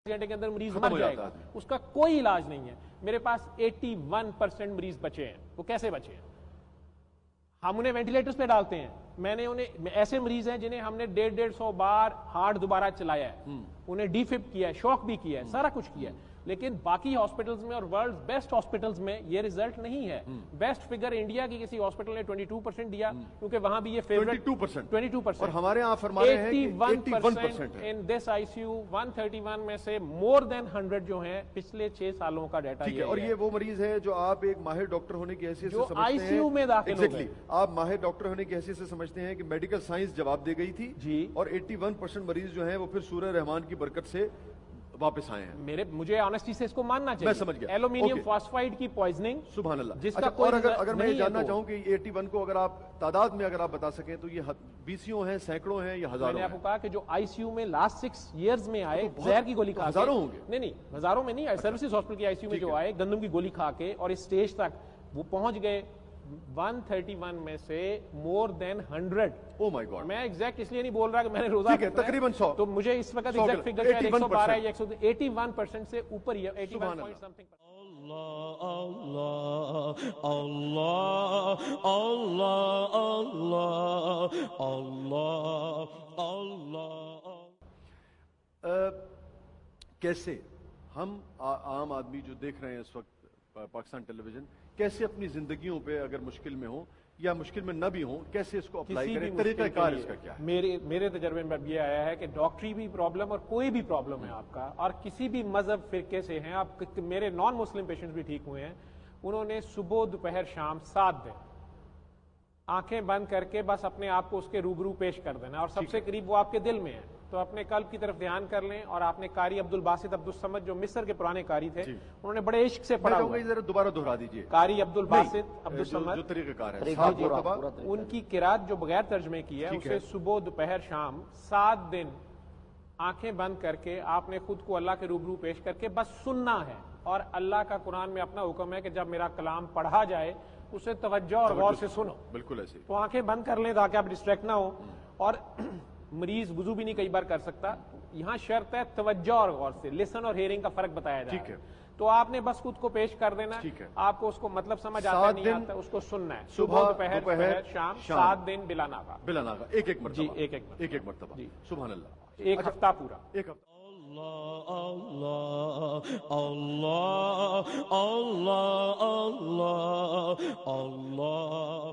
گھنٹے کے اندر مریض مر جائے گا، اس کا کوئی علاج نہیں ہے. میرے پاس 81% مریض بچے ہیں. وہ کیسے بچے ہیں؟ ہم انہیں وینٹیلیٹرز پہ ڈالتے ہیں. میں نے انہیں ایسے مریض ہیں جنہیں ہم نے 150 بار ہارٹ دوبارہ چلایا ہے، انہیں ڈی فپ کیا ہے، شوک بھی کیا ہے، سارا کچھ کیا ہے. لیکن باقی ہاسپٹلز میں اور ورلڈ بیسٹ ہاسپٹلز میں یہ ریزلٹ نہیں ہے. بیسٹ فگر انڈیا کی کسی ہاسپٹل نے 22% دیا، کیونکہ وہاں بھی یہ فیوریٹ 22%. اور ہمارے ہاں فرما رہے ہیں کہ 81% ان دس آئی سی یو 131 میں سے مور دین 100 جو ہیں پچھلے 6 سالوں کا ڈیٹا. ٹھیک ہے. اور یہ وہ مریض ہے جو آپ ایک ماہر ڈاکٹر ہونے کی حیثیت سے سمجھتے ہیں، آئی سی یو میں داخل ہو گئے. آپ ماہر ڈاکٹر ہونے کی حیثیت سے سمجھتے ہیں کہ میڈیکل سائنس جواب دے گئی تھی جی، اور 81% مریض جو ہیں وہ پھر سورہ رحمان کی برکت سے واپس آئے ہیں. مجھے آنےسٹی سے اس کو ماننا چاہیے. میں سمجھ گیا. ایلومینیم فاسفائڈ کی پوائزننگ، سبحان اللہ. جس کا کوئی اگر میں یہ جاننا چاہوں کہ 81 کو اگر آپ تعداد میں اگر آپ بتا سکیں تو یہ بیسیوں ہیں، سینکڑوں ہیں یا ہزاروں؟ میں نے آپ کو کہا کہ جو آئی سی یو میں لاسٹ 6 ایئرز میں آئے زہر کی گولی کھا کے، ہزاروں ہوں گے. نہیں ہزاروں میں نہیں، سروسز ہاسپٹل کی آئی سی یو میں جو آئے گندم کی گولی کھا کے اور اس سٹیج تک وہ پہنچ گئے 131 میں سے مور دین 100. او مائی گاڈ. میں ایگزیکٹ اس لیے نہیں بول رہا کہ میں نے روزہ تقریباً 100، تو مجھے اس وقت ایگزیکٹ فگر 112 یا 81% سے اوپر ہی ہے. 81 پوائنٹ سم تھنگ. اللہ اللہ اللہ اللہ اللہ اللہ. کیسے ہم عام آدمی جو دیکھ رہے ہیں اس وقت پاکستان ٹیلی ویژن، کیسے اپنی زندگیوں پہ اگر مشکل میں ہوں یا مشکل میں نہ بھی ہوں، کیسے اس کو اپلائی کریں؟ طریقہ کار اس کا کیا ہے؟ میرے تجربے میں یہ آیا ہے کہ ڈاکٹری بھی پرابلم اور کوئی بھی پرابلم ہے آپ کا، اور کسی بھی مذہب فرقے سے ہیں آپ، میرے نان مسلم پیشنٹس بھی ٹھیک ہوئے ہیں. انہوں نے صبح دوپہر شام 7 دن آنکھیں بند کر کے بس اپنے آپ کو اس کے روبرو پیش کر دینا، اور سب سے قریب وہ آپ کے دل میں ہے. تو اپنے قلب کی طرف دھیان کر لیں. اور آپ نے قاری عبدالباسط عبدالصمد جو مصر کے پرانے قاری تھے، انہوں نے بڑے عشق سے پڑھا ہوا ہے. ذرا دوبارہ دہرا دیجئے. قاری عبدالباسط عبدالصمد جو طریقہ کار ہے، ان کی قرات جو بغیر ترجمے کی ہے، اسے صبح دوپہر شام 7 دن آنکھیں بند کر کے آپ نے خود کو اللہ کے روبرو پیش کر کے بس سننا ہے. اور اللہ کا قرآن میں اپنا حکم ہے کہ جب میرا کلام پڑھا جائے اسے توجہ اور غور سے سنو. بالکل ایسے. تو آنکھیں بند کر لیں تاکہ آپ ڈسٹریکٹ نہ ہو. اور مریض وضو بھی نہیں کئی بار کر سکتا، یہاں شرط ہے توجہ اور غور سے. لسن اور ہیئرنگ کا فرق بتایا جائے. ٹھیک ہے. تو آپ نے بس خود کو پیش کر دینا ہے. آپ کو اس کو مطلب سمجھ آتا نہیں آتا، اس کو سننا ہے. صبح دوپہر شام 7 دن بلا ناغہ. ایک ایک مرتبہ. جی ایک مرتبہ. سبحان اللہ. ایک ہفتہ پورا. ایک ہفتہ. اللہ اللہ اللہ اللہ اللہ اللہ.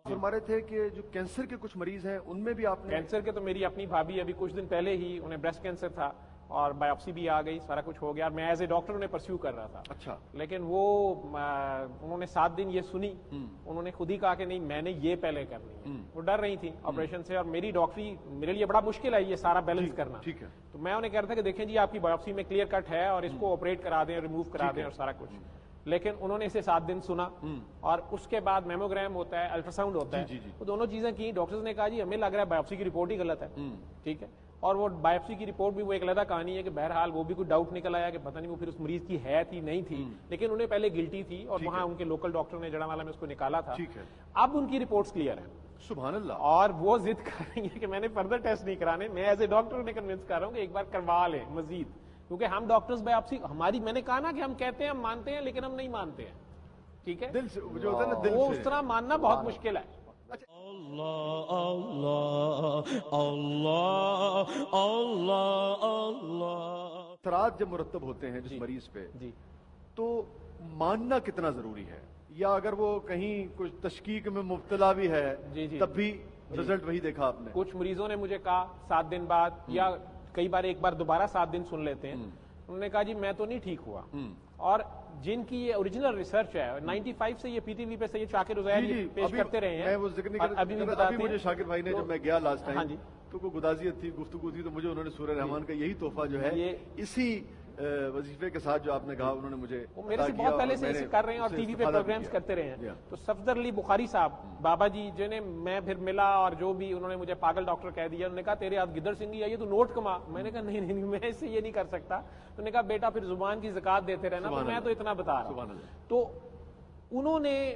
فرما رہے تھے کہ جو کینسر کے کچھ مریض ہیں ان میں بھی آپ نے؟ کینسر کے تو میری اپنی بھابھی ابھی کچھ دن پہلے ہی انہیں بریسٹ کینسر تھا اور بایوپسی بھی آ گئی، سارا کچھ ہو گیا. میں ایز اے ڈاکٹر انہیں پرسیو کر رہا تھا. اچھا. لیکن وہ انہوں نے 7 دن یہ سنی، انہوں نے خود ہی کہا کہ نہیں میں نے یہ پہلے کرنی ہے. وہ ڈر رہی تھی آپریشن سے، اور میری ڈاکٹری میرے لیے بڑا مشکل ہے یہ سارا بیلنس کرنا. ٹھیک ہے. تو میں انہیں کہہ رہا تھا کہ دیکھیں جی آپ کی بایوپسی میں کلیئر کٹ ہے اور اس کو آپریٹ کرا دیں، ریموو کرا دیں اور سارا کچھ. لیکن انہوں نے اسے 7 دن سنا، اور اس کے بعد میموگرام ہوتا ہے، الٹرا ساؤنڈ ہوتا ہے. وہ دونوں چیزیں کی. ڈاکٹرز نے کہا جی ہمیں لگ رہا ہے بایوپسی کی رپورٹ ہی غلط ہے. ٹھیک ہے. اور وہ بایوپسی کی رپورٹ بھی وہ ایک علیحدہ کہانی ہے کہ بہرحال وہ بھی کوئی ڈاؤٹ نکل آیا کہ پتہ نہیں وہ پھر اس مریض کی ہے تھی نہیں تھی. لیکن انہیں پہلے گلٹی تھی، اور وہاں ان کے لوکل ڈاکٹر نے جڑا والا میں اس کو نکالا تھا. اب ان کی رپورٹس کلیئر ہیں. سبحان اللہ. اور وہ ضد کر رہی ہے کہ میں نے فردر ٹیسٹ نہیں کرانے. میں ایز اے ڈاکٹر انہیں کنونس کر رہا ہوں کہ ایک بار کروا لیں مزید، کیونکہ ہم ڈاکٹرز بایوپسی ہماری، میں نے کہا نا کہ ہم کہتے ہیں ہم مانتے ہیں لیکن ہم نہیں مانتے ہیں. ٹھیک ہے. دل سے جو ہوتا ہے نا، دل سے وہ اس طرح ماننا بہت مشکل ہے. اللہ اللہ اللہ اللہ اللہ. اثرات جب مرتب ہوتے ہیں جس مریض پہ، تو ماننا کتنا ضروری ہے؟ یا اگر وہ کہیں کچھ تشکیک میں مبتلا بھی ہے تب بھی رزلٹ وہی دیکھا آپ نے؟ کچھ مریضوں نے مجھے کہا 7 دن بعد، یا کئی بار ایک بار دوبارہ 7 دن سن لیتے ہیں، انہوں نے کہا جی میں تو نہیں ٹھیک ہوا. اور جن کی یہ اوریجنل ریسرچ ہے 95 سے یہ پی ٹی وی پہ سید شاکر عزیر پیش کرتے رہے ہیں. میں وہ ذکر نہیں کرتا، ابھی مجھے شاکر بھائی نے، جب میں گیا لاسٹ ٹائم تو کوئی گدازیت تھی، گفتگو تھی، تو مجھے انہوں نے سورہ رحمان کا یہی تحفہ جو ہے اسی وظیفے کے ساتھ جو آپ نے کہا انہوں نے مجھے میرے سے بہت پہلے سے کر رہے ہیں اور ٹی وی پہ پروگرامز کرتے رہے ہیں. تو صفدر علی بخاری صاحب بابا جی جنہیں میں پھر ملا اور جو بھی انہوں نے مجھے پاگل ڈاکٹر کہہ دیا، انہوں نے کہا تیرے ہاتھ گدڑ سنگھی آئی ہے تو نوٹ کما. میں نے کہا نہیں میں اس سے یہ نہیں کر سکتا. انہوں نے کہا بیٹا پھر زبان کی زکات دیتے رہنا. تو میں تو اتنا بتا رہا ہوں. تو انہوں نے